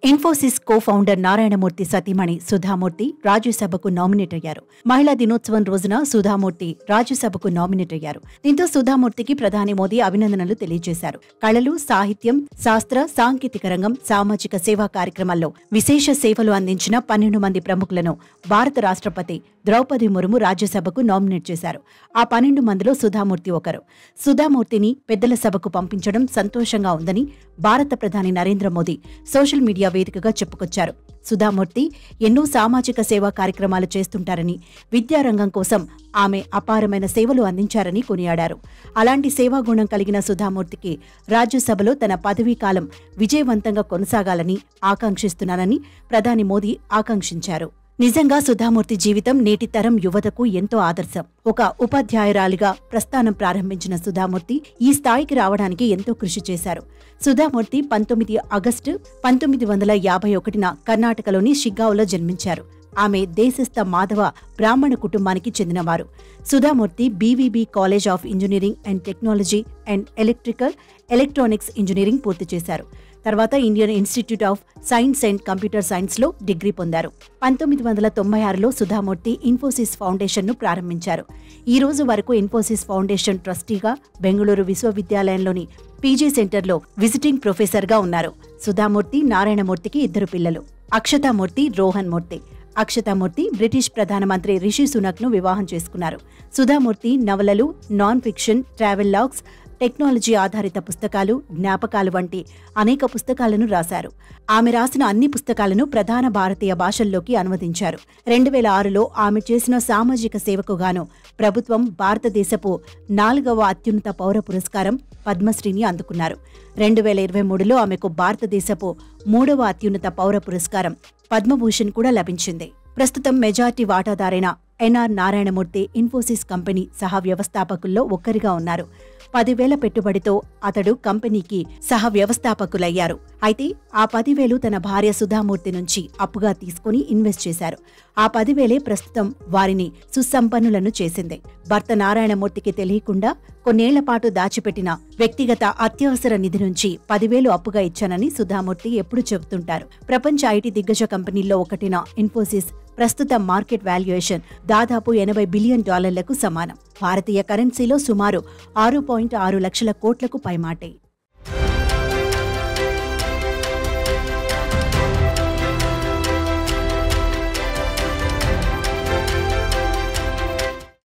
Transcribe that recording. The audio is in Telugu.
ఇన్ఫోసిస్ కో-ఫౌండర్ నారాయణమూర్తి సతీమణి సుధామూర్తి రాజ్యసభకు నామినేట్ అయ్యారు. మహిళా దినోత్సవం రోజున సుధామూర్తి రాజ్యసభకు నామినేట్ అయ్యారు. దీంతో సుధామూర్తికి ప్రధాని మోదీ అభినందనలు తెలియజేశారు. కళలు, సాహిత్యం, శాస్త్ర, సాంకేతిక రంగం, సామాజిక సేవా కార్యక్రమాల్లో విశేష సేవలు అందించిన 12 మంది ప్రముఖులను భారత రాష్ట్రపతి ద్రౌపది ముర్ము రాజ్యసభకు నామినేట్ చేశారు. ఆ 12 మందిలో సుధామూర్తి ఒకరు. సుధామూర్తిని పెద్దల సభకు పంపించడం సంతోషంగా ఉందని భారత ప్రధాని నరేంద్ర మోదీ సోషల్ మీడియా వేదికగా చెప్పుకొచ్చారు. సుధామూర్తి ఎన్నో సామాజిక సేవా కార్యక్రమాలు చేస్తుంటారని, విద్యారంగం కోసం ఆమె అపారమైన సేవలు అందించారని కొనియాడారు. అలాంటి సేవాగుణం కలిగిన సుధామూర్తికి రాజ్యసభలో తన పదవీకాలం విజయవంతంగా కొనసాగాలని ఆకాంక్షిస్తున్నానని ప్రధాని మోదీ ఆకాంక్షించారు. నిజంగా సుధామూర్తి జీవితం నేటి తరం యువతకు ఎంతో ఆదర్శం. ఒక ఉపాధ్యాయురాలిగా ప్రస్థానం ప్రారంభించిన సుధామూర్తి ఈ స్థాయికి రావడానికి ఎంతో కృషి చేశారు. సుధామూర్తి 19 ఆగస్టు 1951న కర్ణాటకలోని షిగ్గావ్లో జన్మించారు. ఆమె దేశస్థ మాధవ బ్రాహ్మణ కుటుంబానికి చెందినవారు. Sudha Murthy BVB college of engineering and technology and electronics engineering పూర్తి చేశారు. తర్వాత Indian institute of science and computer సైన్స్లో డిగ్రీ పొందారు. 1996లో సుధామూర్తి ఇన్ఫోసిస్ ఫౌండేషన్ను ప్రారంభించారు. ఈ రోజు వరకు ఇన్ఫోసిస్ ఫౌండేషన్ ట్రస్టీగా బెంగళూరు విశ్వవిద్యాలయంలోని పీజీ సెంటర్లో విజిటింగ్ ప్రొఫెసర్గా ఉన్నారు. సుధామూర్తి నారాయణమూర్తికి 2 పిల్లలు, అక్షతామూర్తి, రోహన్ మూర్తి. అక్షతామూర్తి బ్రిటిష్ ప్రధానమంత్రి రిషి సునక్ను వివాహం చేసుకున్నారు. సుధామూర్తి నవలలు, non fiction, travel logs, technology ఆధారిత పుస్తకాలు, జ్ఞాపకాలు వంటి అనేక పుస్తకాలను రాశారు. ఆమె రాసిన అన్ని పుస్తకాలను ప్రధాన భారతీయ భాషల్లోకి అనువదించారు. 2006లో ఆమె చేసిన సామాజిక సేవకు గాను ప్రభుత్వం భారతదేశపు 4వ అత్యున్నత పౌర పురస్కారం పద్మశ్రీని అందుకున్నారు. 2023లో ఆమెకు భారతదేశపు 3వ అత్యున్నత పౌర పురస్కారం పద్మభూషణ్ కూడా లభించింది. ప్రస్తుతం majority వాటాదారైన NR Narayanamurthy Infosys company సహ వ్యవస్థాపకుల్లో ఒక్కరిగా ఉన్నారు. 10,000 పెట్టుబడితో అతడు కంపెనీకి సహ వ్యవస్థాపకులయ్యారు. అయితే ఆ 10,000 తన భార్య సుధామూర్తి నుంచి అప్పుగా తీసుకుని ఇన్వెస్ట్ చేశారు. ఆ 10,000 ప్రస్తుతం వారిని సుసంపన్నులను చేసింది. భర్త నారాయణమూర్తికి తెలియకుండా కొన్నేళ్ల పాటు దాచిపెట్టిన వ్యక్తిగత అత్యవసర నిధి నుంచి 10,000 అప్పుగా ఇచ్చానని సుధామూర్తి ఎప్పుడు చెబుతుంటారు. ప్రపంచ ఐటీ దిగ్గజ కంపెనీల్లో ఒకటిన ఇన్ఫోసిస్ ప్రస్తుత మార్కెట్ వాల్యుయేషన్ దాదాపు $80 బిలియన్ సమానం. భారతీయ కరెన్సీలో సుమారు 6.6 లక్షల కోట్లకు పైమాటే.